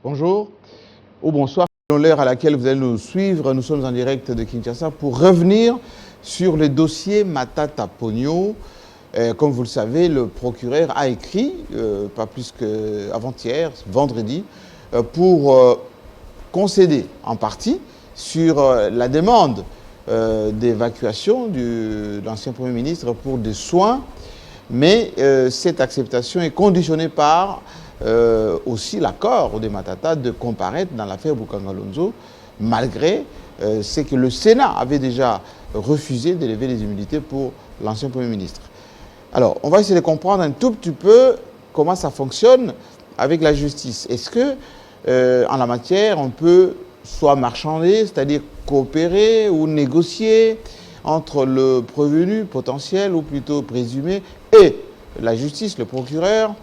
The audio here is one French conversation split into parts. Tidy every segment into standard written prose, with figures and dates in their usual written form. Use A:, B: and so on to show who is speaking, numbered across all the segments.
A: Bonjour ou bonsoir. L'heure à laquelle vous allez nous suivre, nous sommes en direct de Kinshasa pour revenir sur le dossier Matata Ponyo. Comme vous le savez, le procureur a écrit, pas plus qu'avant-hier, vendredi, pour concéder en partie sur la demande d'évacuation de l'ancien Premier ministre pour des soins. Mais cette acceptation est conditionnée par aussi l'accord de Matata de comparaître dans l'affaire Boukangalonzo, malgré ce que le Sénat avait déjà refusé d'élever les immunités pour l'ancien Premier ministre. Alors, on va essayer de comprendre un tout petit peu comment ça fonctionne avec la justice. Est-ce que, en la matière, on peut soit marchander, c'est-à-dire coopérer ou négocier entre le prévenu potentiel ou plutôt présumé et la justice, le procureur?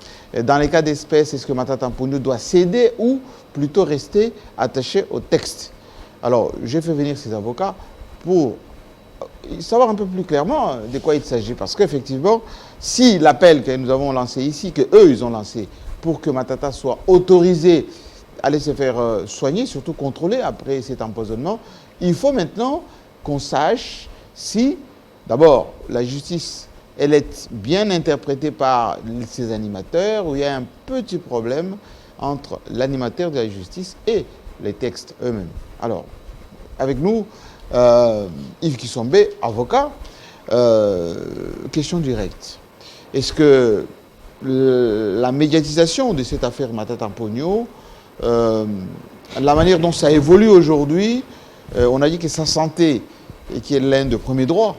A: Dans les cas d'espèce, est-ce que Matata Ponyo doit céder ou plutôt rester attaché au texte? Alors, j'ai fait venir ces avocats pour savoir un peu plus clairement de quoi il s'agit. Parce qu'effectivement, si l'appel que nous avons lancé ici, qu'eux, ils ont lancé, pour que Matata soit autorisé à aller se faire soigner, surtout contrôler après cet empoisonnement, il faut maintenant qu'on sache si, d'abord, la justice, elle est bien interprétée par ses animateurs, où il y a un petit problème entre l'animateur de la justice et les textes eux-mêmes. Alors, avec nous, Yves Kisombe, avocat, question directe. Est-ce que la médiatisation de cette affaire Matata Ponyo, la manière dont ça évolue aujourd'hui, on a dit que sa santé, et qui est l'un des premiers droits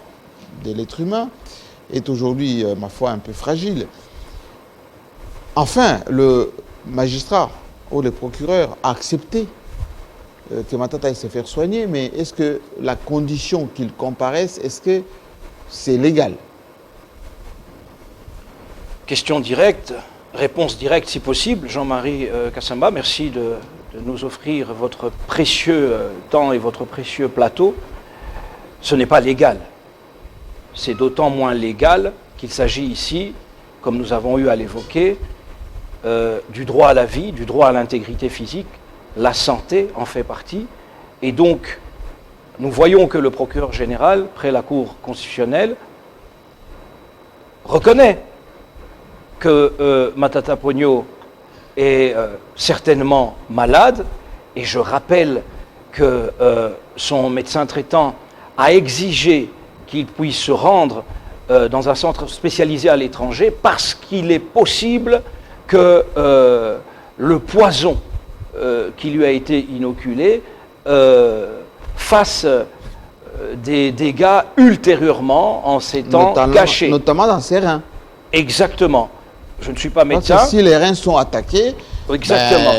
A: de l'être humain, est aujourd'hui, ma foi, un peu fragile. Enfin, le magistrat ou le procureur a accepté que Matata aille se faire soigner, mais est-ce que la condition qu'il comparaisse, est-ce que c'est légal?
B: Question directe, réponse directe si possible. Jean-Marie Kassamba, merci de nous offrir votre précieux temps et votre précieux plateau. Ce n'est pas légal. C'est d'autant moins légal qu'il s'agit ici, comme nous avons eu à l'évoquer, du droit à la vie, du droit à l'intégrité physique. La santé en fait partie. Et donc, nous voyons que le procureur général, près la Cour constitutionnelle, reconnaît que Matata Ponyo est certainement malade. Et je rappelle que son médecin traitant a exigé qu'il puisse se rendre dans un centre spécialisé à l'étranger parce qu'il est possible que le poison qui lui a été inoculé fasse des dégâts ultérieurement en s'étant caché.
A: Notamment dans ses reins.
B: Exactement. Je ne suis pas médecin.
A: Parce que si les reins sont attaqués,
B: exactement.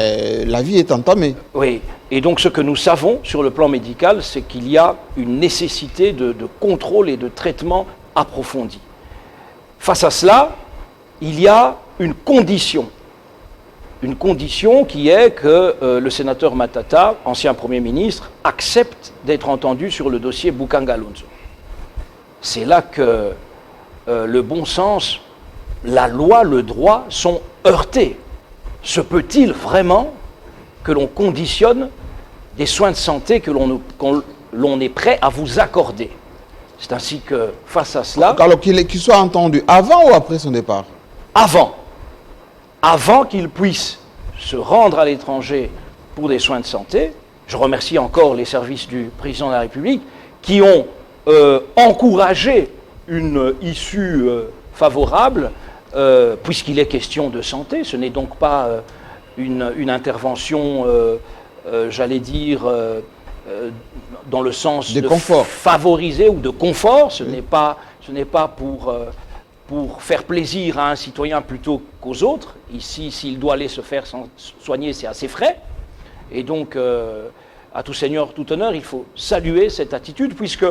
A: La vie est entamée.
B: Oui. Et donc ce que nous savons sur le plan médical, c'est qu'il y a une nécessité de contrôle et de traitement approfondi. Face à cela, il y a une condition qui est que le sénateur Matata, ancien Premier ministre, accepte d'être entendu sur le dossier Boukangalonzo. C'est là que le bon sens, la loi, le droit sont heurtés. Se peut-il vraiment que l'on conditionne des soins de santé que l'on est prêt à vous accorder? C'est ainsi que, face à cela...
A: Alors qu'il soit entendu avant ou après son départ?
B: Avant qu'il puisse se rendre à l'étranger pour des soins de santé. Je remercie encore les services du président de la République qui ont encouragé une issue favorable, puisqu'il est question de santé. Ce n'est donc pas une intervention, j'allais dire, dans le sens
A: de confort,
B: favoriser ou de confort. Ce n'est pas pour faire plaisir à un citoyen plutôt qu'aux autres. Ici, s'il doit aller se faire soigner, c'est à ses frais. Et donc, à tout seigneur, tout honneur, il faut saluer cette attitude, puisque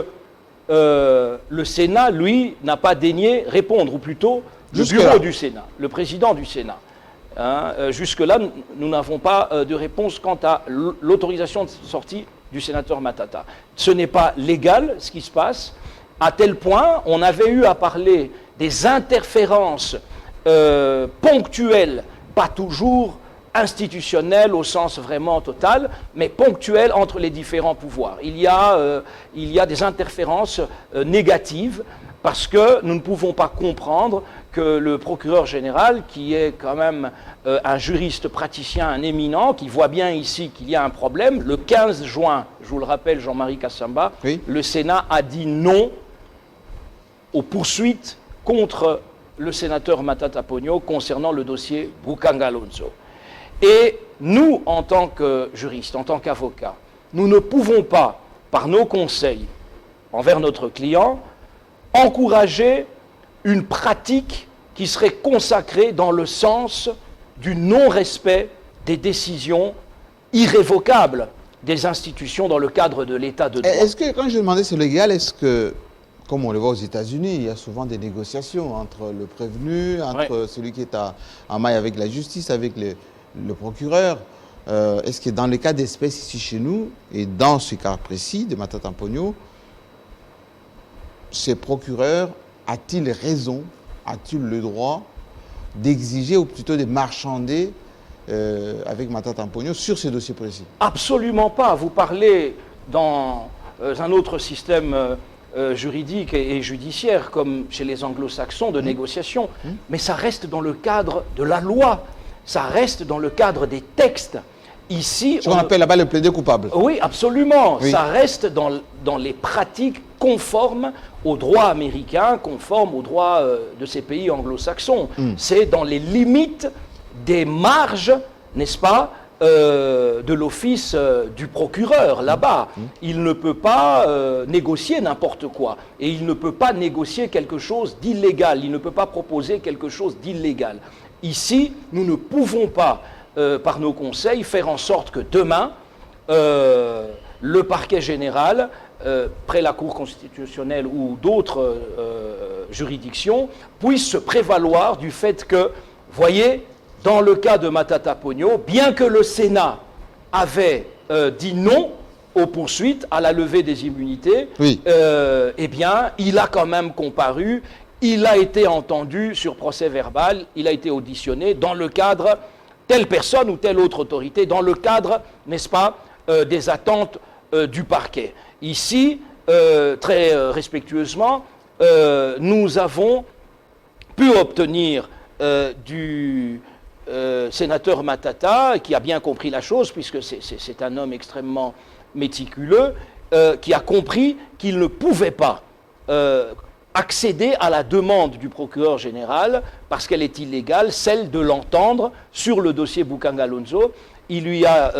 B: le Sénat, lui, n'a pas daigné répondre, ou plutôt le bureau du Sénat, le président du Sénat. Jusque-là, nous n'avons pas de réponse quant à l'autorisation de sortie du sénateur Matata. Ce n'est pas légal, ce qui se passe, à tel point, on avait eu à parler des interférences ponctuelles, pas toujours institutionnelle au sens vraiment total, mais ponctuelle entre les différents pouvoirs. Il y a des interférences négatives parce que nous ne pouvons pas comprendre que le procureur général, qui est quand même un juriste praticien, un éminent, qui voit bien ici qu'il y a un problème, le 15 juin, je vous le rappelle, Jean-Marie Kassamba,
A: oui,
B: le Sénat a dit non aux poursuites contre le sénateur Matata Ponyo concernant le dossier Bukanga Alonso. Et nous, en tant que juristes, en tant qu'avocats, nous ne pouvons pas, par nos conseils envers notre client, encourager une pratique qui serait consacrée dans le sens du non-respect des décisions irrévocables des institutions dans le cadre de l'état de droit.
A: Est-ce que, quand je demandais c'est légal, est-ce que, comme on le voit aux États-Unis, il y a souvent des négociations entre le prévenu, entre celui qui est en maille avec la justice, avec le procureur. Est-ce que dans le cas d'espèce ici chez nous, et dans ce cas précis de Matata Ponyo, ce procureur a-t-il raison, a-t-il le droit d'exiger ou plutôt de marchander avec Matata Ponyo sur ce dossier précis?
B: Absolument pas. Vous parlez dans un autre système juridique et judiciaire, comme chez les anglo-saxons, de négociation, mais ça reste dans le cadre de la loi, ça reste dans le cadre des textes. Ici,
A: ce qu'on appelle là-bas le plaider coupable.
B: Oui, absolument.
A: Oui.
B: Ça reste dans les pratiques conformes au droit américain, conformes au droit de ces pays anglo-saxons. C'est dans les limites des marges, n'est-ce pas, de l'office du procureur là-bas. Il ne peut pas négocier n'importe quoi. Et il ne peut pas négocier quelque chose d'illégal. Il ne peut pas proposer quelque chose d'illégal. Ici, nous ne pouvons pas, par nos conseils, faire en sorte que demain, le parquet général, près la Cour constitutionnelle ou d'autres juridictions, puisse se prévaloir du fait que, voyez, dans le cas de Matata Ponyo, bien que le Sénat avait dit non aux poursuites, à la levée des immunités,
A: oui,
B: eh bien, il a quand même comparu, il a été entendu sur procès verbal, il a été auditionné dans le cadre, telle personne ou telle autre autorité, dans le cadre, n'est-ce pas, des attentes du parquet. Ici, très respectueusement, nous avons pu obtenir du sénateur Matata, qui a bien compris la chose, puisque c'est un homme extrêmement méticuleux, qui a compris qu'il ne pouvait pas accéder à la demande du procureur général, parce qu'elle est illégale, celle de l'entendre sur le dossier Bukanga Alonso. Il lui a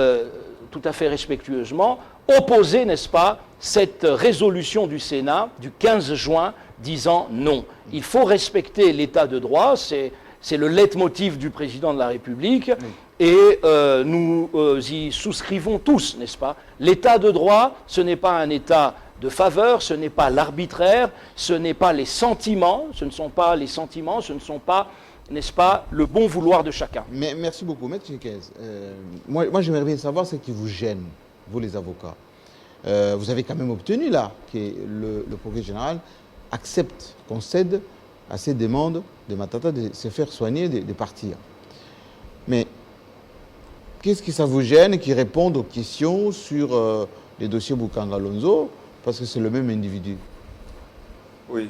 B: tout à fait respectueusement opposé, n'est-ce pas, cette résolution du Sénat du 15 juin disant non. Il faut respecter l'état de droit, c'est le leitmotiv du président de la République, et nous y souscrivons tous, n'est-ce pas? L'état de droit, ce n'est pas un état de faveur, ce n'est pas l'arbitraire, ce n'est pas les sentiments, ce ne sont pas les sentiments, ce ne sont pas, n'est-ce pas, le bon vouloir de chacun.
A: Mais merci beaucoup, Maître Chiquez. Moi j'aimerais bien savoir ce qui vous gêne, vous les avocats. Vous avez quand même obtenu là que le procureur général accepte, concède à ces demandes de Matata de se faire soigner, de partir. Mais qu'est-ce que ça vous gêne qu'ils répondent aux questions sur les dossiers Bukanga Alonso, parce que c'est le même individu?
C: Oui.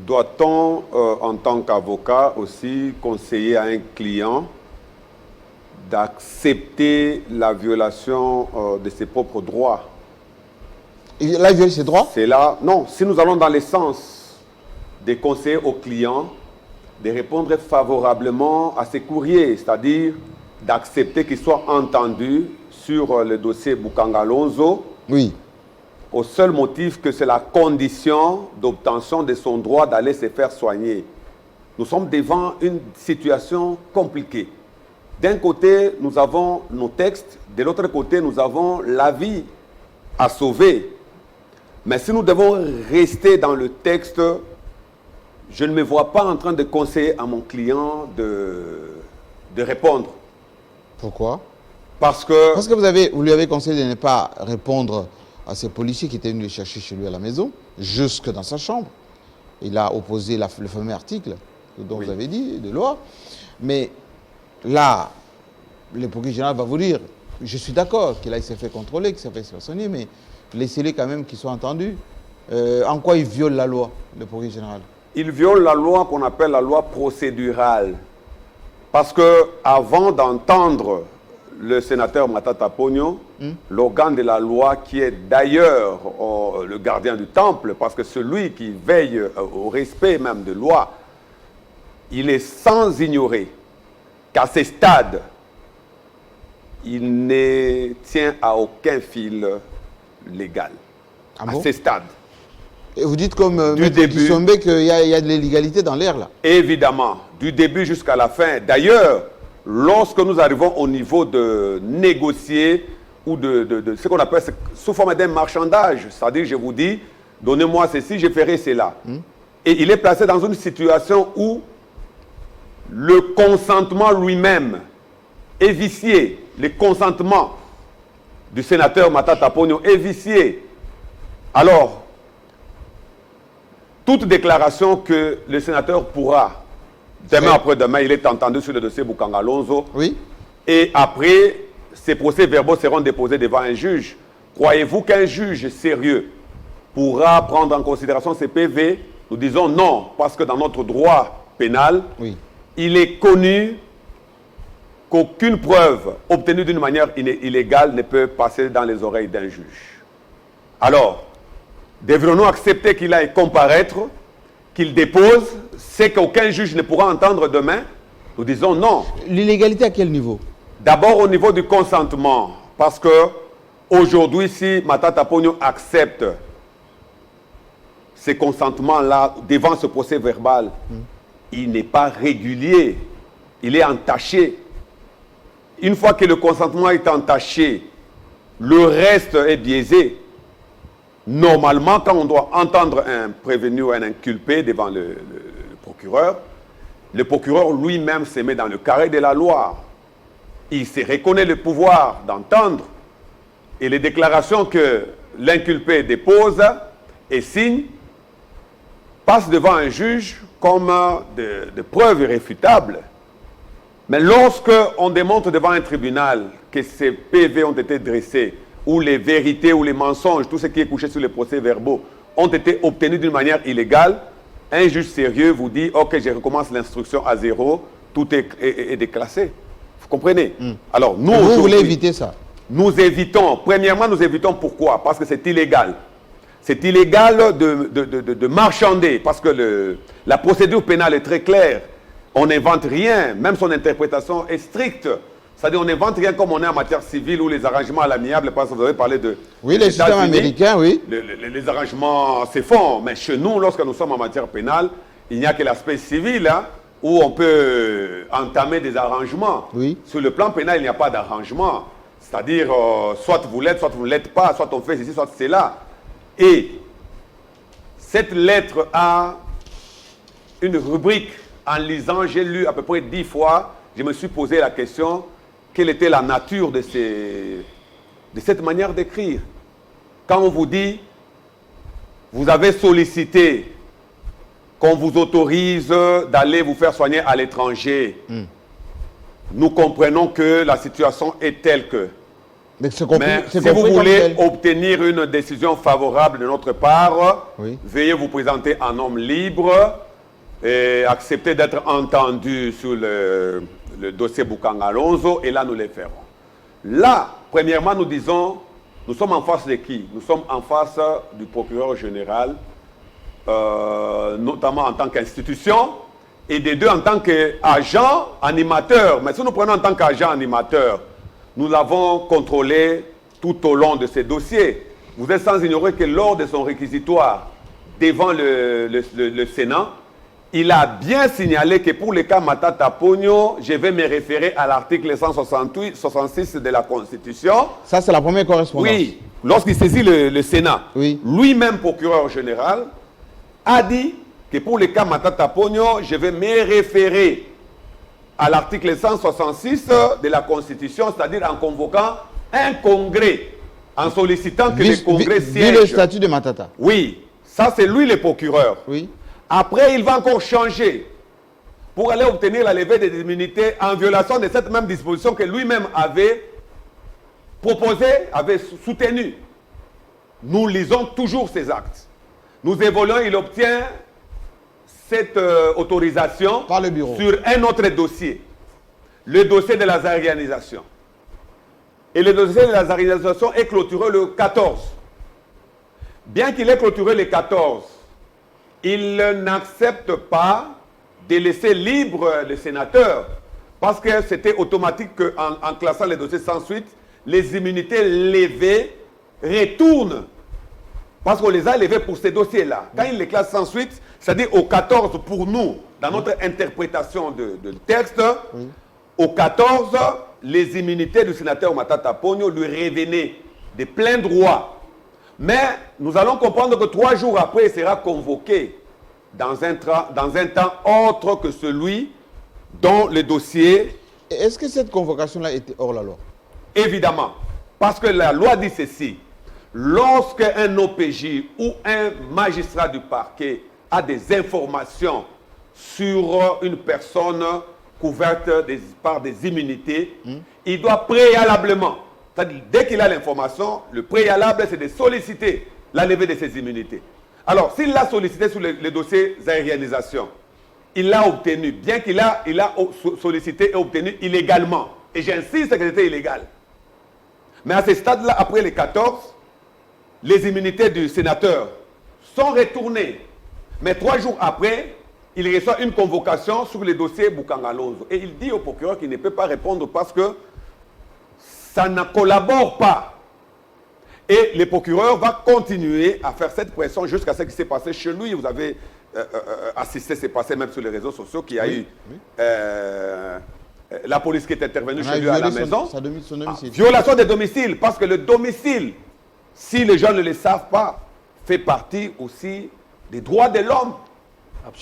C: Doit-on, en tant qu'avocat aussi, conseiller à un client d'accepter la violation de ses propres droits?
A: Il a violé ses droits?
C: C'est là, non, si nous allons dans le sens de conseiller au client de répondre favorablement à ses courriers, c'est-à-dire d'accepter qu'il soit entendu sur le dossier Bukanga Alonso,
A: Oui.
C: au seul motif que c'est la condition d'obtention de son droit d'aller se faire soigner. Nous sommes devant une situation compliquée. D'un côté, nous avons nos textes, de l'autre côté, nous avons la vie à sauver. Mais si nous devons rester dans le texte, je ne me vois pas en train de conseiller à mon client de répondre.
A: Pourquoi?
C: Parce que
A: vous lui avez conseillé de ne pas répondre à ces policiers qui étaient venus le chercher chez lui à la maison, jusque dans sa chambre. Il a opposé le fameux article dont
C: oui,
A: vous avez dit, de loi. Mais là, le procureur général va vous dire, je suis d'accord qu'il s'est fait contrôler, qu'il s'est fait soigner, mais laissez-les quand même qu'ils soient entendus. En quoi il viole la loi, le procureur général?
C: Il viole la loi qu'on appelle la loi procédurale. Parce que avant d'entendre le sénateur Matata Ponyo, l'organe de la loi qui est d'ailleurs le gardien du temple, parce que celui qui veille au respect même de loi, il est sans ignorer qu'à ce stade, il ne tient à aucun fil légal.
A: Ah bon?
C: À ce stade.
A: Et vous dites comme
C: Du début,
A: Kisombe qu'il y a de l'illégalité dans l'air là.
C: Évidemment, du début jusqu'à la fin. D'ailleurs, lorsque nous arrivons au niveau de négocier ou de ce qu'on appelle sous forme d'un marchandage, c'est-à-dire je vous dis, donnez-moi ceci, je ferai cela. Et il est placé dans une situation où le consentement lui-même est vicié. Le consentement du sénateur Matata Ponyo est vicié. Alors, toute déclaration que le sénateur pourra, demain après-demain, il est entendu sur le dossier Bukanga Lonzo.
A: Oui.
C: Et après, ces procès-verbaux seront déposés devant un juge. Croyez-vous qu'un juge sérieux pourra prendre en considération ces PV? Nous disons non, parce que dans notre droit pénal, il est connu qu'aucune preuve obtenue d'une manière illégale ne peut passer dans les oreilles d'un juge. Alors, devrions-nous accepter qu'il aille comparaître, qu'il dépose ce qu'aucun juge ne pourra entendre demain? Nous disons non.
A: L'illégalité à quel niveau?
C: D'abord au niveau du consentement, parce que aujourd'hui, si Matata Ponyo accepte ce consentement-là devant ce procès verbal, il n'est pas régulier, il est entaché. Une fois que le consentement est entaché, le reste est biaisé. Normalement, quand on doit entendre un prévenu ou un inculpé devant le procureur lui-même se met dans le carré de la loi. Il se reconnaît le pouvoir d'entendre et les déclarations que l'inculpé dépose et signe passent devant un juge comme des preuves irréfutables. Mais lorsque on démontre devant un tribunal que ces PV ont été dressés, où les vérités ou les mensonges, tout ce qui est couché sur les procès-verbaux, ont été obtenus d'une manière illégale, un juge sérieux vous dit « Ok, je recommence l'instruction à zéro, tout est déclassé. » Vous comprenez? Alors, nous,
A: vous voulez éviter ça?
C: Nous évitons. Premièrement, nous évitons pourquoi? Parce que c'est illégal. C'est illégal de marchander, parce que la procédure pénale est très claire. On n'invente rien, même son interprétation est stricte. C'est-à-dire, on n'invente rien comme on est en matière civile ou les arrangements à l'amiable, parce que vous avez parlé de...
A: Oui, les systèmes américains, oui.
C: Les arrangements se font, mais chez nous, lorsque nous sommes en matière pénale, il n'y a que l'aspect civil, hein, où on peut entamer des arrangements.
A: Oui.
C: Sur le plan pénal, il n'y a pas d'arrangement. C'est-à-dire, soit vous l'êtes, soit vous ne l'êtes pas, soit on fait ceci, soit cela. Et cette lettre a une rubrique. En lisant, j'ai lu à peu près 10 fois, je me suis posé la question, quelle était la nature de cette manière d'écrire? Quand on vous dit, vous avez sollicité qu'on vous autorise d'aller vous faire soigner à l'étranger, nous comprenons que la situation est telle que... Mais si vous voulez obtenir une décision favorable de notre part, veuillez vous présenter en homme libre et accepter d'être entendu sur le dossier Bukanga Lonzo, et là nous les ferons. Là, premièrement, nous disons, nous sommes en face de qui? Nous sommes en face du procureur général, notamment en tant qu'institution, et des deux en tant qu'agent animateur. Mais si nous prenons en tant qu'agent animateur, nous l'avons contrôlé tout au long de ces dossiers. Vous êtes sans ignorer que lors de son réquisitoire devant le Sénat, il a bien signalé que pour le cas Matata Ponyo, je vais me référer à l'article 166 de la Constitution.
A: Ça, c'est la première correspondance.
C: Oui, lorsqu'il saisit le Sénat, lui-même procureur général, a dit que pour le cas Matata Ponyo, je vais me référer à l'article 166 de la Constitution, c'est-à-dire en convoquant un congrès, en sollicitant que le congrès siège.
A: Vu le statut de Matata.
C: Oui, ça c'est lui le procureur.
A: Oui.
C: Après, il va encore changer pour aller obtenir la levée des immunités en violation de cette même disposition que lui-même avait proposée, avait soutenue. Nous lisons toujours ces actes. Nous évoluons, il obtient cette autorisation
A: par le bureau
C: sur un autre dossier, le dossier de la zarisation. Et le dossier de la zarisation est clôturé le 14. Bien qu'il ait clôturé le 14, il n'accepte pas de laisser libre les sénateurs parce que c'était automatique qu'en classant les dossiers sans suite, les immunités levées retournent. Parce qu'on les a levées pour ces dossiers-là. Quand il les classe sans suite, c'est-à-dire au 14 pour nous, dans notre interprétation de texte, au 14, les immunités du sénateur Matata Ponyo lui revenaient de plein droit. Mais nous allons comprendre que 3 jours après, il sera convoqué dans un temps autre que celui dont le dossier...
A: Est-ce que cette convocation-là était hors la loi?
C: Évidemment. Parce que la loi dit ceci. Lorsque un OPJ ou un magistrat du parquet a des informations sur une personne couverte par des immunités, il doit préalablement, c'est-à-dire dès qu'il a l'information, le préalable c'est de solliciter la levée de ses immunités. Alors, s'il l'a sollicité sur les dossiers aérianisation, il l'a obtenu, bien qu'il a sollicité et obtenu illégalement. Et j'insiste que c'était illégal. Mais à ce stade-là, après les 14, les immunités du sénateur sont retournées. Mais 3 jours après, il reçoit une convocation sur le dossier Boukangalonzo. Et il dit au procureur qu'il ne peut pas répondre parce que ça ne collabore pas. Et le procureur va continuer à faire cette pression jusqu'à ce qui s'est passé chez lui. Vous avez assisté, c'est passé même sur les réseaux sociaux, qu'il y a eu la police qui est intervenue chez lui à la maison.
A: Son domicile.
C: Violation des domiciles, parce que le domicile, si les gens ne le savent pas, fait partie aussi des droits de l'homme.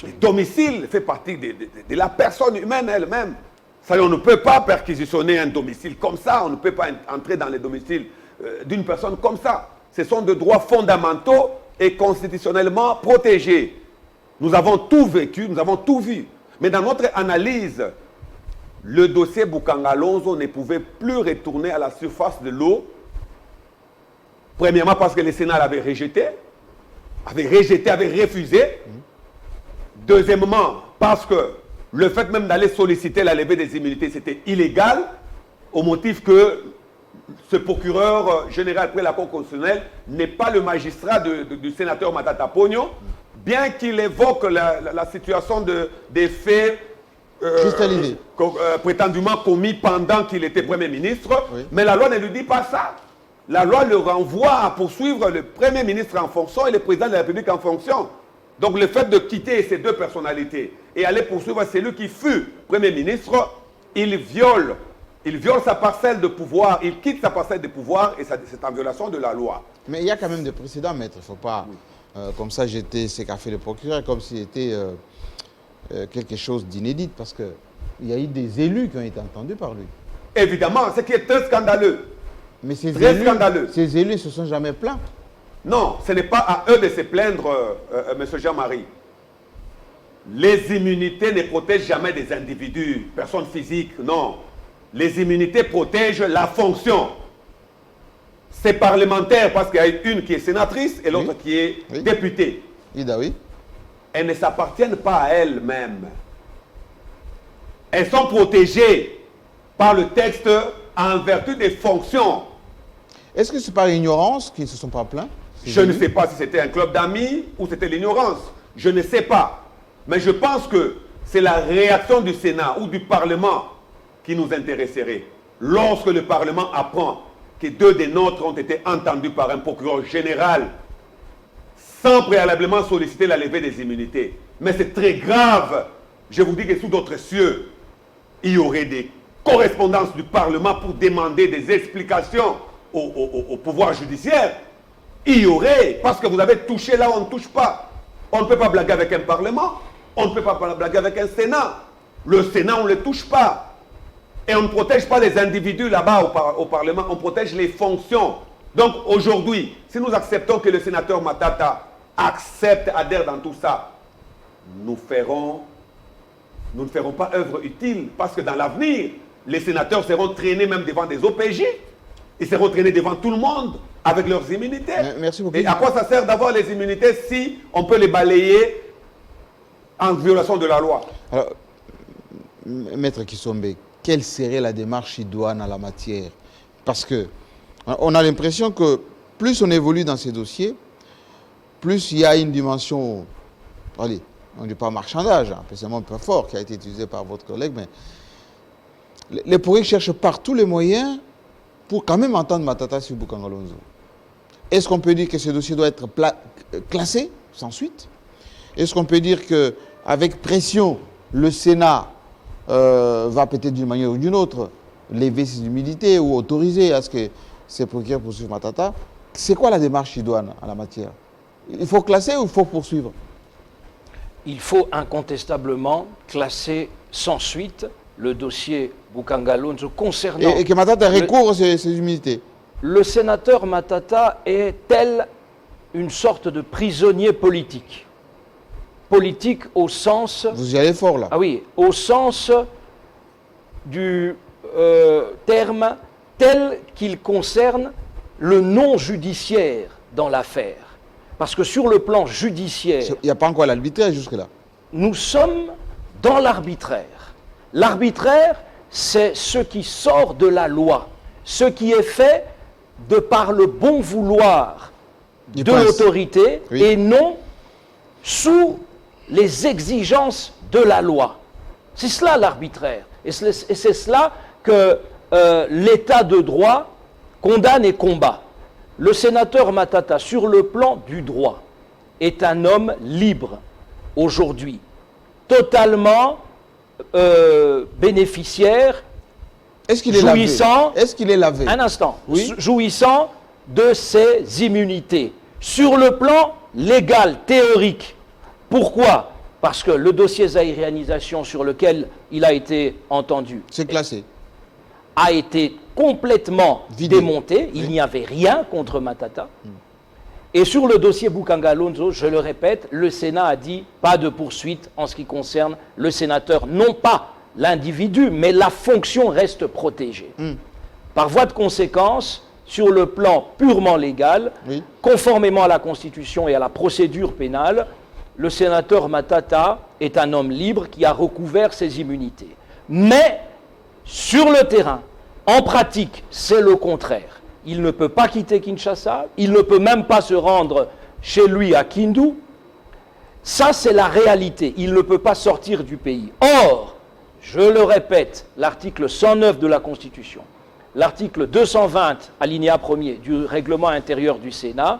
C: Le domicile fait partie de la personne humaine elle-même. On ne peut pas perquisitionner un domicile comme ça, on ne peut pas entrer dans les domiciles d'une personne comme ça. Ce sont des droits fondamentaux et constitutionnellement protégés. Nous avons tout vécu, nous avons tout vu. Mais dans notre analyse, le dossier Boukangalonzo ne pouvait plus retourner à la surface de l'eau. Premièrement parce que le Sénat l'avait rejeté, avait refusé. Deuxièmement, parce que le fait même d'aller solliciter la levée des immunités, c'était illégal, au motif que ce procureur général près la Cour constitutionnelle n'est pas le magistrat du sénateur Matata Ponyo, bien qu'il évoque la situation des faits prétendument commis pendant qu'il était Premier ministre, mais la loi ne lui dit pas ça. La loi le renvoie à poursuivre le Premier ministre en fonction et le président de la République en fonction. Donc le fait de quitter ces deux personnalités et aller poursuivre celui qui fut Premier ministre, il viole sa parcelle de pouvoir, il quitte sa parcelle de pouvoir et c'est en violation de la loi.
A: Mais il y a quand même des précédents, maître. Il ne faut pas, comme ça, jeter ce qu'a fait le procureur comme s'il était quelque chose d'inédit, parce qu'il y a eu des élus qui ont été entendus par lui.
C: Évidemment, ce qui est très scandaleux.
A: Mais ces élus ne se sont jamais plaints.
C: Non, ce n'est pas à eux de se plaindre, M. Jean-Marie. Les immunités ne protègent jamais des individus, personnes physiques, non. Les immunités protègent la fonction. C'est parlementaire parce qu'il y a une qui est sénatrice et l'autre qui est députée.
A: Oui.
C: Elles ne s'appartiennent pas à elles-mêmes. Elles sont protégées par le texte en vertu des fonctions.
A: Est-ce que c'est par ignorance qu'ils ne se sont pas plaints?
C: Je ne sais pas si c'était un club d'amis ou c'était l'ignorance. Je ne sais pas. Mais je pense que c'est la réaction du Sénat ou du Parlement qui nous intéresserait. Lorsque le Parlement apprend que 2 des nôtres ont été entendus par un procureur général sans préalablement solliciter la levée des immunités. Mais c'est très grave. Je vous dis que sous d'autres cieux, il y aurait des correspondances du Parlement pour demander des explications au pouvoir judiciaire. Il y aurait, parce que vous avez touché là où on ne touche pas. On ne peut pas blaguer avec un Parlement, on ne peut pas blaguer avec un Sénat. Le Sénat, on ne le touche pas. Et on ne protège pas les individus là-bas au Parlement, on protège les fonctions. Donc aujourd'hui, si nous acceptons que le sénateur Matata adhère dans tout ça, nous nous ne ferons pas œuvre utile parce que dans l'avenir, les sénateurs seront traînés même devant des OPJ. Ils seront traînés devant tout le monde avec leurs immunités.
A: Merci beaucoup.
C: Et à quoi ça sert d'avoir les immunités si on peut les balayer en violation de la loi?
A: Alors, Maître Kisombe, quelle serait la démarche idoine en la matière? Parce que on a l'impression que plus on évolue dans ces dossiers, plus il y a une dimension, allez, on ne dit pas marchandage, hein, c'est un mot un peu fort qui a été utilisé par votre collègue, mais les pourris cherchent par tous les moyens pour quand même entendre Matata sur Boukangalonzo. Est-ce qu'on peut dire que ce dossier doit être classé sans suite? Est-ce qu'on peut dire qu'avec pression, le Sénat va peut-être d'une manière ou d'une autre lever ses humilités ou autoriser à ce que ces procureurs poursuivent Matata? C'est quoi la démarche idoine en la matière? Il faut classer ou il faut poursuivre?
B: Il faut incontestablement classer sans suite le dossier Boukangalonzo concernant...
A: Et que Matata recouvre ses humilités.
B: Le sénateur Matata est tel une sorte de prisonnier politique. Politique au sens...
A: Vous y allez fort là.
B: Ah oui, au sens du terme tel qu'il concerne le non judiciaire dans l'affaire. Parce que sur le plan judiciaire...
A: Il n'y a pas encore l'arbitraire jusque-là.
B: Nous sommes dans l'arbitraire. L'arbitraire, c'est ce qui sort de la loi, ce qui est fait de par le bon vouloir de l'autorité et non sous les exigences de la loi. C'est cela l'arbitraire. Et c'est cela que l'état de droit condamne et combat. Le sénateur Matata, sur le plan du droit, est un homme libre aujourd'hui, totalement bénéficiaire,
A: est-ce qu'il est
B: jouissant,
A: lavé? Est-ce qu'il est lavé?
B: Un instant,
A: oui.
B: Jouissant de ses immunités. Sur le plan légal, théorique. Pourquoi? Parce que le dossier zaïrianisation sur lequel il a été entendu...
A: C'est classé.
B: A été complètement démonté. Il n'y avait rien contre Matata. Et sur le dossier Boukangalonzo, je le répète, le Sénat a dit pas de poursuite en ce qui concerne le sénateur. Non pas l'individu, mais la fonction reste protégée. Par voie de conséquence, sur le plan purement légal, conformément à la Constitution et à la procédure pénale, le sénateur Matata est un homme libre qui a recouvert ses immunités. Mais, sur le terrain, en pratique, c'est le contraire. Il ne peut pas quitter Kinshasa, il ne peut même pas se rendre chez lui à Kindu. Ça, c'est la réalité. Il ne peut pas sortir du pays. Or, je le répète, l'article 109 de la Constitution, l'article 220, alinéa 1er du règlement intérieur du Sénat,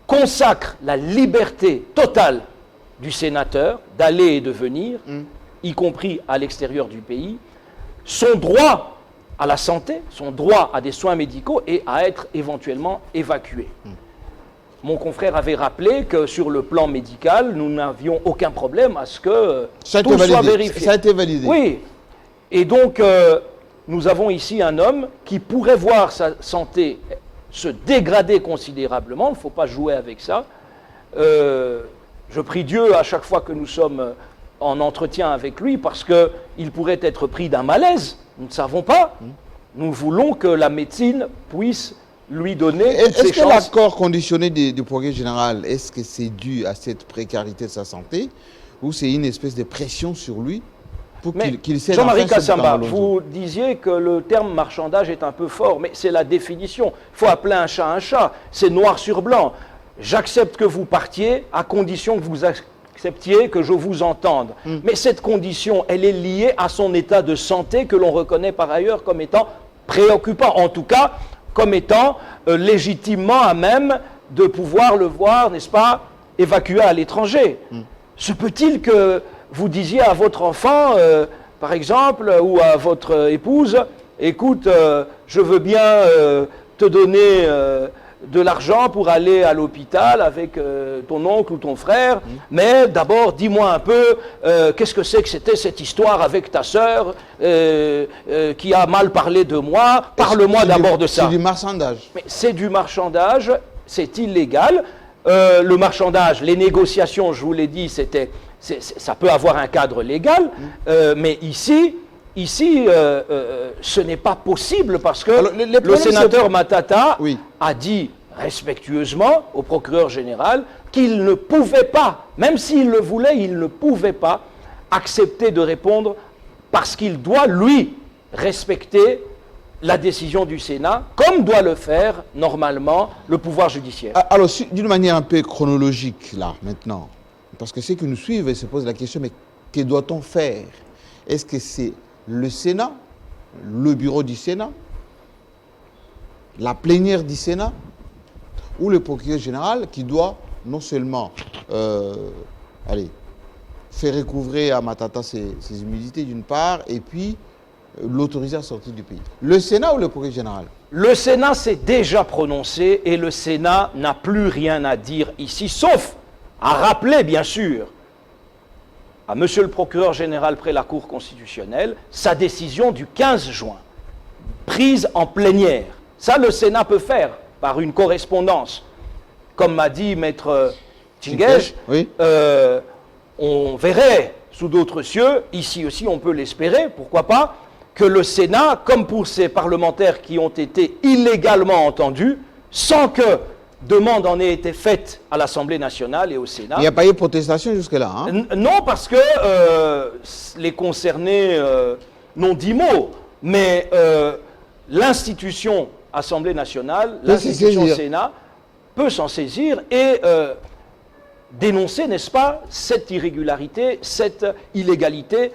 B: consacre la liberté totale du sénateur d'aller et de venir, y compris à l'extérieur du pays, son droit à la santé, son droit à des soins médicaux et à être éventuellement évacué. Mon confrère avait rappelé que sur le plan médical, nous n'avions aucun problème à ce que tout soit vérifié.
A: Ça a été validé.
B: Oui. Et donc, nous avons ici un homme qui pourrait voir sa santé se dégrader considérablement. Il ne faut pas jouer avec ça. Je prie Dieu à chaque fois que nous sommes en entretien avec lui parce qu'il pourrait être pris d'un malaise. Nous ne savons pas. Nous voulons que la médecine puisse lui donner toutes ses chances.
A: Est-ce que l'accord conditionné du progrès général, est-ce que c'est dû à cette précarité de sa santé ou c'est une espèce de pression sur lui pour qu'il cède?
B: Jean-Marie Kassamba, vous disiez que le terme marchandage est un peu fort, mais c'est la définition. Il faut appeler un chat, c'est noir sur blanc. J'accepte que vous partiez à condition que vous acceptiez que je vous entende. Mais cette condition, elle est liée à son état de santé que l'on reconnaît par ailleurs comme étant préoccupant. En tout cas, comme étant légitimement à même de pouvoir le voir, n'est-ce pas, évacué à l'étranger. Se peut-il que vous disiez à votre enfant, par exemple, ou à votre épouse, écoute, je veux bien te donner de l'argent pour aller à l'hôpital avec ton oncle ou ton frère, mais d'abord, dis-moi un peu, qu'est-ce que c'est que c'était cette histoire avec ta sœur qui a mal parlé de moi? Parle-moi d'abord de ça.
A: C'est du marchandage.
B: Mais c'est du marchandage, c'est illégal. Le marchandage, les négociations, je vous l'ai dit, c'était ça peut avoir un cadre légal, mais ici, ce n'est pas possible parce que
A: Alors, les
B: le
A: problèmes,
B: sénateur
A: c'est-
B: Matata
A: Oui.
B: a dit respectueusement au procureur général qu'il ne pouvait pas, même s'il le voulait, il ne pouvait pas accepter de répondre parce qu'il doit, lui, respecter la décision du Sénat, comme doit le faire normalement le pouvoir judiciaire.
A: Alors, d'une manière un peu chronologique, là, maintenant, parce que ceux qui nous suivent ils se posent la question, mais que doit-on faire? Est-ce que c'est le Sénat, le bureau du Sénat, la plénière du Sénat, ou le procureur général qui doit non seulement faire recouvrer à Matata ses immunités d'une part, et puis l'autoriser à sortir du pays? Le Sénat ou le procureur général?
B: Le Sénat s'est déjà prononcé et le Sénat n'a plus rien à dire ici, sauf à rappeler, bien sûr, à monsieur le procureur général près la Cour constitutionnelle, sa décision du 15 juin, prise en plénière. Ça, le Sénat peut faire par une correspondance. Comme m'a dit maître Tchingej,
A: Oui.
B: On verrait sous d'autres cieux, ici aussi on peut l'espérer, pourquoi pas, que le Sénat, comme pour ces parlementaires qui ont été illégalement entendus, sans que demande en ait été faite à l'Assemblée nationale et au Sénat.
A: Il n'y a pas eu de protestation jusque-là. Hein?
B: Non, parce que les concernés n'ont dit mot, mais l'institution Assemblée nationale, l'institution Sénat, peut s'en saisir et dénoncer, n'est-ce pas, cette irrégularité, cette illégalité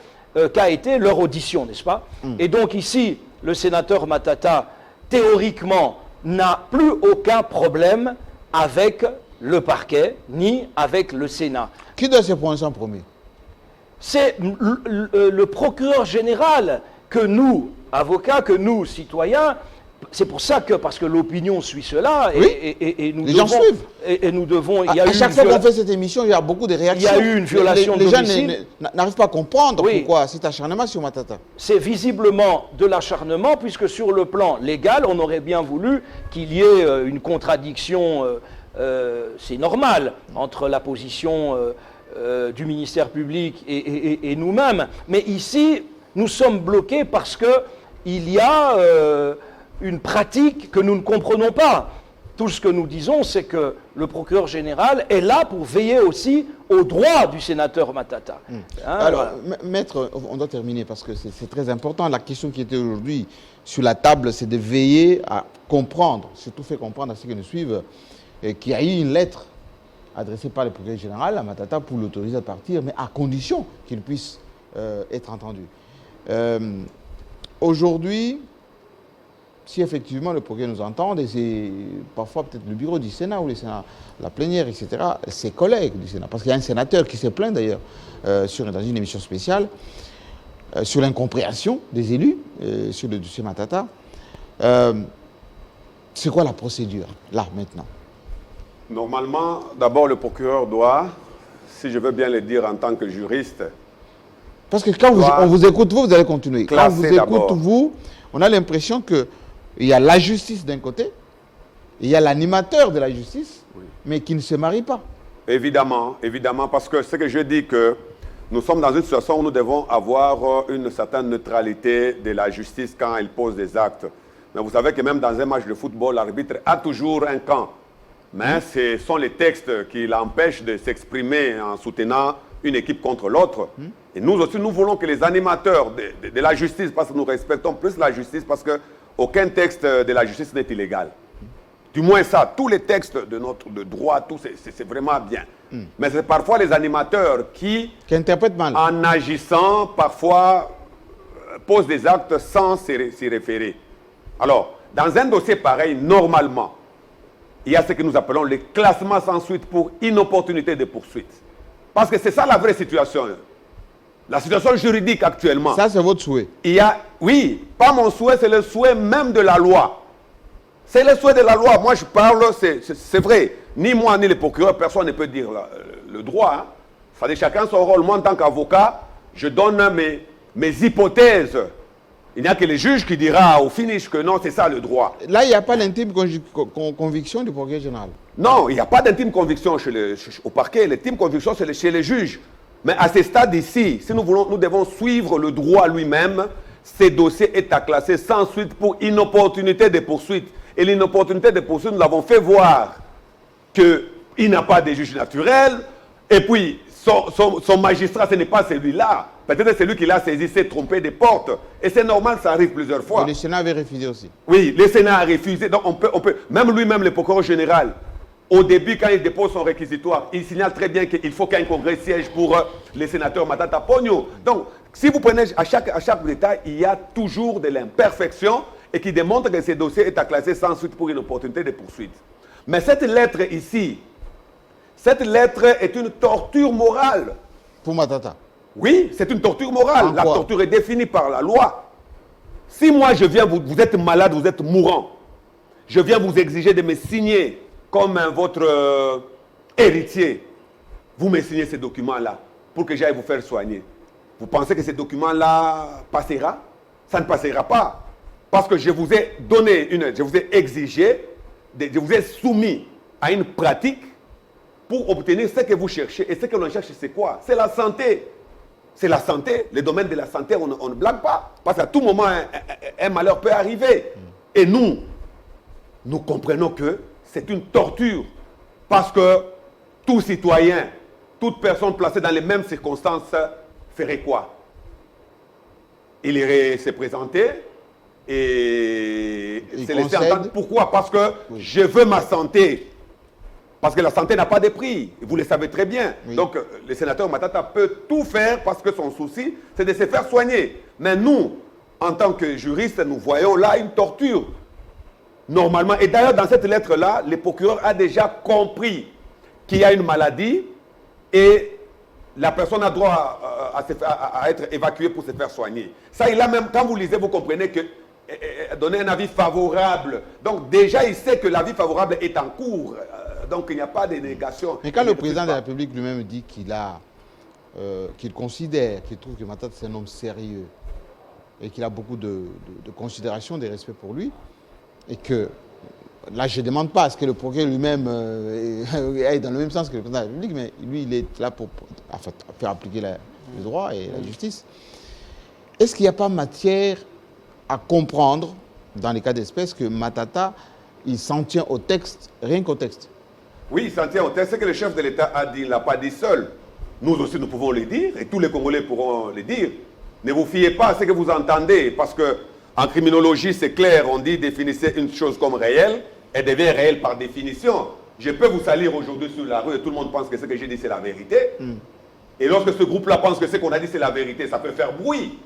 B: qu'a été leur audition, n'est-ce pas? Et donc ici, le sénateur Matata, théoriquement, n'a plus aucun problème avec le parquet, ni avec le Sénat.
A: Qui doit se prononcer en premier?
B: C'est le procureur général que nous, avocats, que nous, citoyens, c'est pour ça que, parce que l'opinion suit cela,
A: Oui.
B: et nous
A: Les
B: devons,
A: gens suivent.
B: et nous devons, il y a
A: À
B: eu
A: chaque
B: une
A: fois qu'on fait cette émission, il y a beaucoup de réactions.
B: Il y a eu une violation
A: Les gens
B: domicile.
A: n'arrivent pas à comprendre
B: Oui.
A: pourquoi cet acharnement sur Matata.
B: c'est visiblement de l'acharnement, puisque sur le plan légal, on aurait bien voulu qu'il y ait une contradiction, c'est normal, entre la position du ministère public et nous-mêmes. Mais ici, nous sommes bloqués parce qu'il y a une pratique que nous ne comprenons pas. Tout ce que nous disons, c'est que le procureur général est là pour veiller aussi aux droits du sénateur Matata. Hein,
A: Alors,
B: voilà.
A: maître, on doit terminer parce que c'est très important. La question qui était aujourd'hui sur la table, c'est de veiller à comprendre, surtout faire comprendre à ceux qui nous suivent, qu'il y a eu une lettre adressée par le procureur général à Matata pour l'autoriser à partir, mais à condition qu'il puisse être entendu. Aujourd'hui, si effectivement le procureur nous entend, et c'est parfois peut-être le bureau du Sénat ou le Sénat, la plénière, etc., ses collègues du Sénat, parce qu'il y a un sénateur qui s'est plaint d'ailleurs dans une émission spéciale sur l'incompréhension des élus sur le dossier Matata. C'est quoi la procédure, là, maintenant?
C: Normalement, d'abord, le procureur doit, si je veux bien le dire en tant que juriste,
A: parce que quand on vous écoute, vous allez continuer. Quand on vous écoute, vous, on a l'impression qu'il y a la justice d'un côté, il y a l'animateur de la justice, oui, mais qui ne se marie pas.
C: Évidemment, évidemment, parce que ce que je dis que nous sommes dans une situation où nous devons avoir une certaine neutralité de la justice quand elle pose des actes. Mais vous savez que même dans un match de football, l'arbitre a toujours un camp. Mais ce sont les textes qui l'empêchent de s'exprimer en soutenant une équipe contre l'autre. Et nous aussi, nous voulons que les animateurs de la justice, parce que nous respectons plus la justice, parce qu'aucun texte de la justice n'est illégal. Du moins ça, tous les textes de notre droit, tout c'est vraiment bien. Mais c'est parfois les animateurs qui
A: interprètent mal,
C: en agissant, parfois posent des actes sans s'y référer. Alors, dans un dossier pareil, normalement, il y a ce que nous appelons le classement sans suite pour inopportunité de poursuite. Parce que c'est ça la vraie situation. La situation juridique actuellement.
A: Ça, c'est votre souhait?
C: Oui, pas mon souhait, c'est le souhait même de la loi. C'est le souhait de la loi. Moi, je parle, c'est vrai. Ni moi, ni le procureur, personne ne peut dire le droit. Hein. Ça dit chacun son rôle. Moi, en tant qu'avocat, je donne mes hypothèses. Il n'y a que le juge qui dira au finish que non, c'est ça le droit.
A: Là, il n'y a pas l'intime conviction du procureur général?
C: Non, il n'y a pas d'intime conviction au parquet. L'intime conviction, c'est chez les juges. Mais à ce stade ici, si nous voulons, nous devons suivre le droit lui-même. Ce dossier est à classer sans suite pour inopportunité de poursuite. Et l'inopportunité de poursuite, nous l'avons fait voir qu'il n'a pas de juge naturel. Et puis, son magistrat, ce n'est pas celui-là. Peut-être celui qui l'a saisi s'est trompé des portes. Et c'est normal, ça arrive plusieurs fois.
A: Et le Sénat avait refusé aussi.
C: Oui, le Sénat a refusé. Donc, on peut, même lui-même, le procureur général, au début, quand il dépose son réquisitoire, il signale très bien qu'il faut qu'un congrès siège pour les sénateurs Matata Pogno. Donc, si vous prenez à chaque détail, il y a toujours de l'imperfection et qui démontre que ce dossier est à classer sans suite pour une opportunité de poursuite. Mais cette lettre ici, cette lettre est une torture morale.
A: Pour Matata.
C: Oui, c'est une torture morale. La torture est définie par la loi. Si moi je viens, vous êtes malade, vous êtes mourant, je viens vous exiger de me signer comme votre héritier, vous me signez ces documents-là pour que j'aille vous faire soigner. Vous pensez que ces documents-là passera? Ça ne passera pas. Parce que je vous ai donné je vous ai exigé, je vous ai soumis à une pratique pour obtenir ce que vous cherchez. Et ce que l'on cherche, c'est quoi? C'est la santé. C'est la santé. Le domaine de la santé, on ne blague pas. Parce qu'à tout moment, un malheur peut arriver. Et nous comprenons que c'est une torture. Parce que tout citoyen, toute personne placée dans les mêmes circonstances ferait quoi? Il irait se présenter et se laisser entendre. Pourquoi? Parce que je veux ma santé. Parce que la santé n'a pas de prix. Vous le savez très bien. Oui. Donc, le sénateur Matata peut tout faire parce que son souci, c'est de se faire soigner. Mais nous, en tant que juristes, nous voyons là une torture. Normalement, et d'ailleurs, dans cette lettre-là, le procureur a déjà compris qu'il y a une maladie et la personne a droit à être évacuée pour se faire soigner. Ça, il a même, quand vous lisez, vous comprenez que donner un avis favorable. Donc, déjà, il sait que l'avis favorable est en cours. Donc, il n'y a pas de négation.
A: Mais quand le président de la République lui-même dit qu'il considère, qu'il trouve que Matata c'est un homme sérieux et qu'il a beaucoup de considération, de respect pour lui, et que, là, je ne demande pas à ce que le procureur lui-même aille dans le même sens que le président de la République, mais lui, il est là pour faire appliquer le droit et la justice. Est-ce qu'il n'y a pas matière à comprendre, dans les cas d'espèce, que Matata, il s'en tient au texte, rien qu'au texte?
C: Oui, il s'en tient au texte. Ce que le chef de l'État a dit, il ne l'a pas dit seul. Nous aussi, nous pouvons le dire, et tous les Congolais pourront le dire. Ne vous fiez pas à ce que vous entendez, parce qu'en criminologie, c'est clair, on dit définissez une chose comme réelle, elle devient réelle par définition. Je peux vous salir aujourd'hui sur la rue et tout le monde pense que ce que j'ai dit, c'est la vérité. Et lorsque ce groupe-là pense que ce qu'on a dit, c'est la vérité, ça peut faire bruit.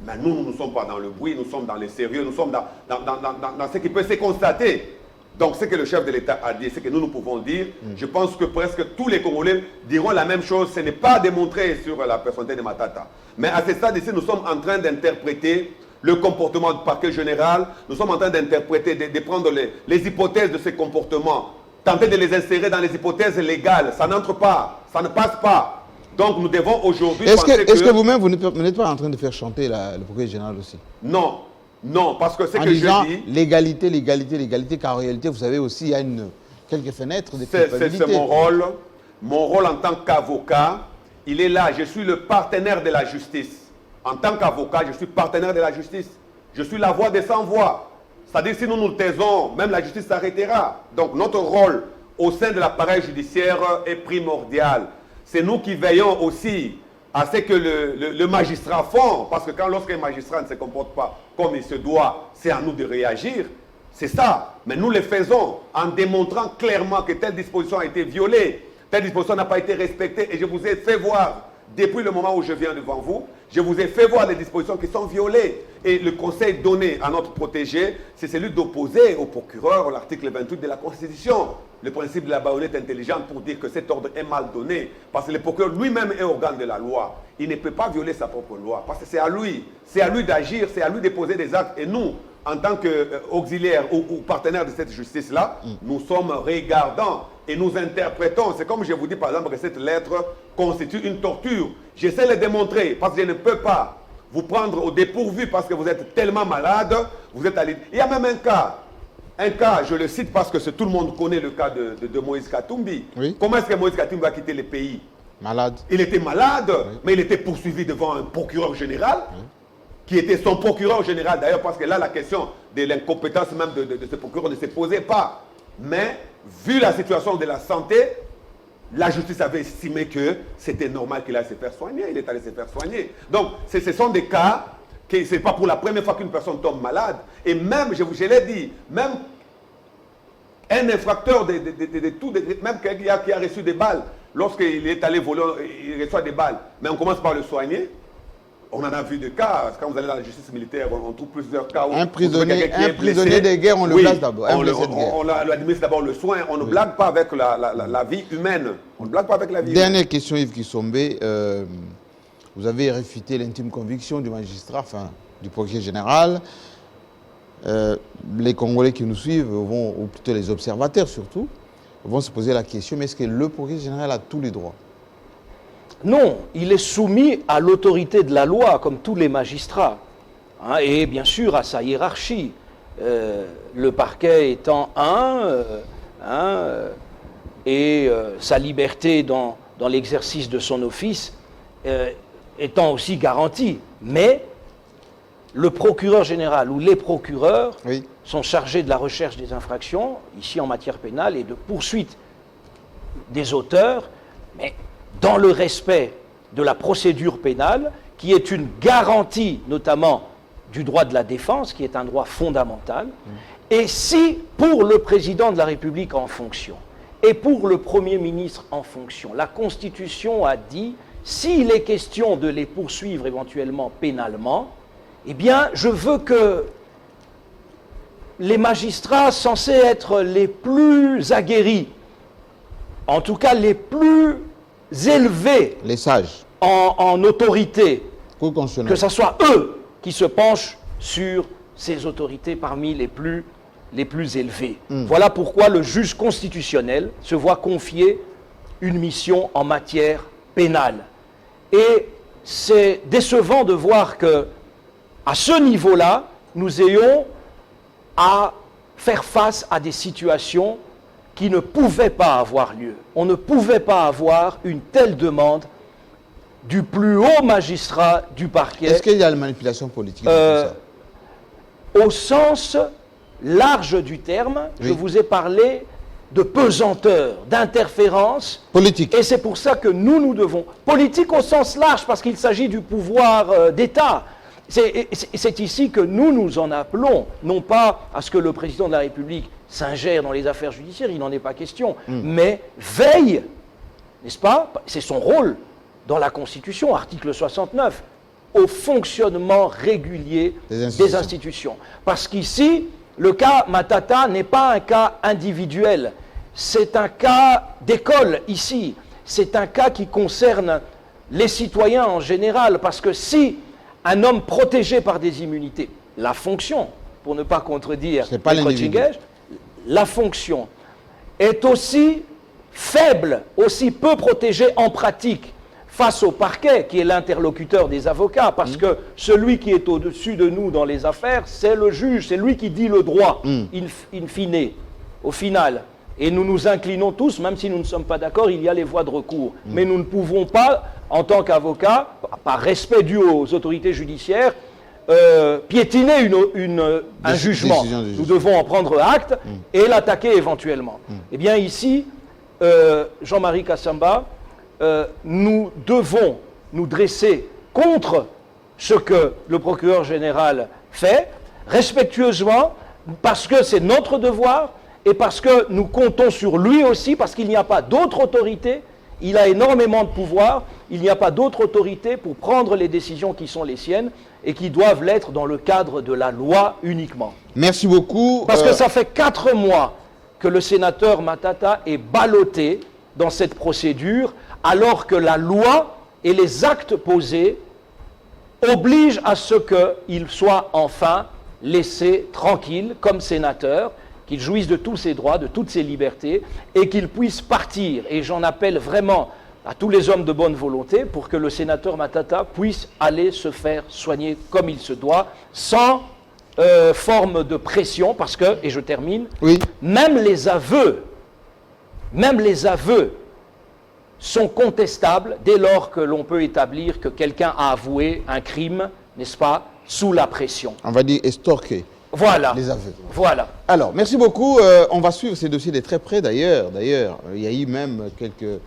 C: Mais nous ne sommes pas dans le bruit, nous sommes dans le sérieux, nous sommes dans ce qui peut se constater. Donc, ce que le chef de l'État a dit, ce que nous pouvons dire, je pense que presque tous les Congolais diront la même chose. Ce n'est pas démontré sur la personnalité de Matata. Mais à ce stade ici, nous sommes en train d'interpréter le comportement du parquet général. Nous sommes en train d'interpréter, de prendre les hypothèses de ces comportements, tenter de les insérer dans les hypothèses légales. Ça n'entre pas, ça ne passe pas. Donc, nous devons aujourd'hui penser que...
A: Est-ce que vous-même, vous n'êtes pas en train de faire chanter le procureur général aussi?
C: Non. Non, parce que c'est que
A: disant,
C: je dis...
A: l'égalité, l'égalité, l'égalité, car en réalité, vous savez aussi, il y a quelques fenêtres de culpabilité.
C: C'est mon rôle. Mon rôle en tant qu'avocat, il est là. Je suis le partenaire de la justice. En tant qu'avocat, je suis partenaire de la justice. Je suis la voix des sans-voix. C'est-à-dire, si nous nous taisons, même la justice s'arrêtera. Donc, notre rôle au sein de l'appareil judiciaire est primordial. C'est nous qui veillons aussi à ce que le magistrat font, parce que lorsqu'un magistrat ne se comporte pas comme il se doit, c'est à nous de réagir. C'est ça. Mais nous le faisons en démontrant clairement que telle disposition a été violée, telle disposition n'a pas été respectée. Et je vous ai fait voir, depuis le moment où je viens devant vous, je vous ai fait voir les dispositions qui sont violées. Et le conseil donné à notre protégé, c'est celui d'opposer au procureur l'article 28 de la Constitution, le principe de la baïonnette intelligente, pour dire que cet ordre est mal donné. Parce que le procureur lui-même est organe de la loi. Il ne peut pas violer sa propre loi. Parce que c'est à lui d'agir, c'est à lui de poser des actes. Et nous, en tant qu'auxiliaires ou partenaires de cette justice-là, nous sommes regardants et nous interprétons. C'est comme je vous dis par exemple que cette lettre constitue une torture. J'essaie de le démontrer parce que je ne peux pas vous prendre au dépourvu parce que vous êtes tellement malade, vous êtes à l'île. Il y a même un cas, je le cite parce que tout le monde connaît le cas de Moïse Katumbi.
A: Oui.
C: Comment est-ce que Moïse Katumbi va quitter le pays?
A: Malade.
C: Il était malade,
A: Oui.
C: mais il était poursuivi devant un procureur général, qui était son procureur général d'ailleurs, parce que là, la question de l'incompétence même de ce procureur ne se posait pas. Mais, vu la situation de la santé, la justice avait estimé que c'était normal qu'il allait se faire soigner. Il est allé se faire soigner. Donc, ce sont des cas que ce n'est pas pour la première fois qu'une personne tombe malade. Et même, je l'ai dit, même un infracteur de tout, même quelqu'un qui a reçu des balles, lorsqu'il est allé voler, il reçoit des balles, mais on commence par le soigner. On en a vu des cas, quand vous allez dans la justice militaire, on trouve plusieurs cas où
A: Un prisonnier de guerre, on le place d'abord.
C: On administre d'abord le soin, on ne blague pas avec la vie humaine. On ne blague pas avec la vie
A: Dernière
C: humaine.
A: question, Yves Kissombé. Vous avez réfuté l'intime conviction du magistrat, enfin du procureur général. Les Congolais qui nous suivent, ou plutôt les observateurs surtout, vont se poser la question, mais est-ce que le procureur général a tous les droits?
B: Non, il est soumis à l'autorité de la loi, comme tous les magistrats, hein, et bien sûr à sa hiérarchie. Le parquet étant et sa liberté dans l'exercice de son office étant aussi garantie. Mais le procureur général ou les procureurs sont chargés de la recherche des infractions, ici en matière pénale, et de poursuite des auteurs, mais dans le respect de la procédure pénale, qui est une garantie notamment du droit de la défense, qui est un droit fondamental. Et si, pour le président de la République en fonction, et pour le Premier ministre en fonction, la Constitution a dit, s'il est question de les poursuivre éventuellement pénalement, eh bien, je veux que les magistrats censés être les plus aguerris, en tout cas les plus élevés,
A: les sages,
B: en autorité,
A: que
B: ce soit eux qui se penchent sur ces autorités parmi les plus élevés. Voilà pourquoi le juge constitutionnel se voit confier une mission en matière pénale. Et c'est décevant de voir que, à ce niveau-là, nous ayons à faire face à des situations qui ne pouvaient pas avoir lieu. On ne pouvait pas avoir une telle demande du plus haut magistrat du parquet.
A: Est-ce qu'il y a une manipulation politique dans tout ça?
B: Au sens large du terme, je vous ai parlé de pesanteur, d'interférence.
A: Politique.
B: Et c'est pour ça que nous devons... Politique au sens large, parce qu'il s'agit du pouvoir d'État. C'est ici que nous en appelons, non pas à ce que le président de la République s'ingère dans les affaires judiciaires, il n'en est pas question, mais veille, n'est-ce pas? C'est son rôle dans la Constitution, article 69, au fonctionnement régulier des institutions. Parce qu'ici, le cas Matata n'est pas un cas individuel, c'est un cas d'école ici, c'est un cas qui concerne les citoyens en général, parce que si un homme protégé par des immunités, la fonction, pour ne pas contredire Maître Tchingège, la fonction est aussi faible, aussi peu protégée en pratique face au parquet, qui est l'interlocuteur des avocats, parce que celui qui est au-dessus de nous dans les affaires, c'est le juge, c'est lui qui dit le droit, in fine, au final. Et nous nous inclinons tous, même si nous ne sommes pas d'accord, il y a les voies de recours. Mais nous ne pouvons pas, en tant qu'avocats, par respect dû aux autorités judiciaires, piétiner un jugement. Nous devons en prendre acte et l'attaquer éventuellement. Eh bien ici, Jean-Marie Kassamba, nous devons nous dresser contre ce que le procureur général fait, respectueusement, parce que c'est notre devoir et parce que nous comptons sur lui aussi, parce qu'il n'y a pas d'autre autorité. Il a énormément de pouvoir, il n'y a pas d'autre autorité pour prendre les décisions qui sont les siennes et qui doivent l'être dans le cadre de la loi uniquement.
A: Merci beaucoup.
B: Parce que ça fait 4 mois que le sénateur Matata est ballotté dans cette procédure, alors que la loi et les actes posés obligent à ce qu'il soit enfin laissé tranquille comme sénateur, qu'il jouisse de tous ses droits, de toutes ses libertés, et qu'il puisse partir. Et j'en appelle vraiment à tous les hommes de bonne volonté pour que le sénateur Matata puisse aller se faire soigner comme il se doit, sans forme de pression, parce que, et je termine, même les aveux sont contestables dès lors que l'on peut établir que quelqu'un a avoué un crime, n'est-ce pas, sous la pression.
A: On va dire estorquer
B: Voilà.
A: les aveux.
B: Voilà.
A: Alors, merci beaucoup. On va suivre ces dossiers de très près d'ailleurs. D'ailleurs, il y a eu même quelques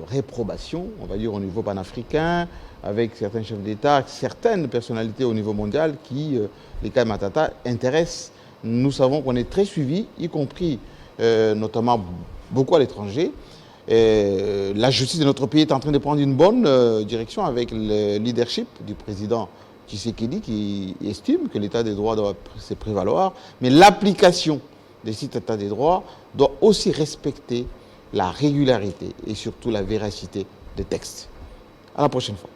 A: réprobations, on va dire au niveau panafricain, avec certains chefs d'État, certaines personnalités au niveau mondial qui, les cas Matata, intéressent. Nous savons qu'on est très suivis, y compris notamment beaucoup à l'étranger. La justice de notre pays est en train de prendre une bonne direction avec le leadership du président Tshisekedi qui estime que l'état des droits doit se prévaloir, mais l'application de cet état des droits doit aussi respecter la régularité et surtout la véracité des textes. À la prochaine fois.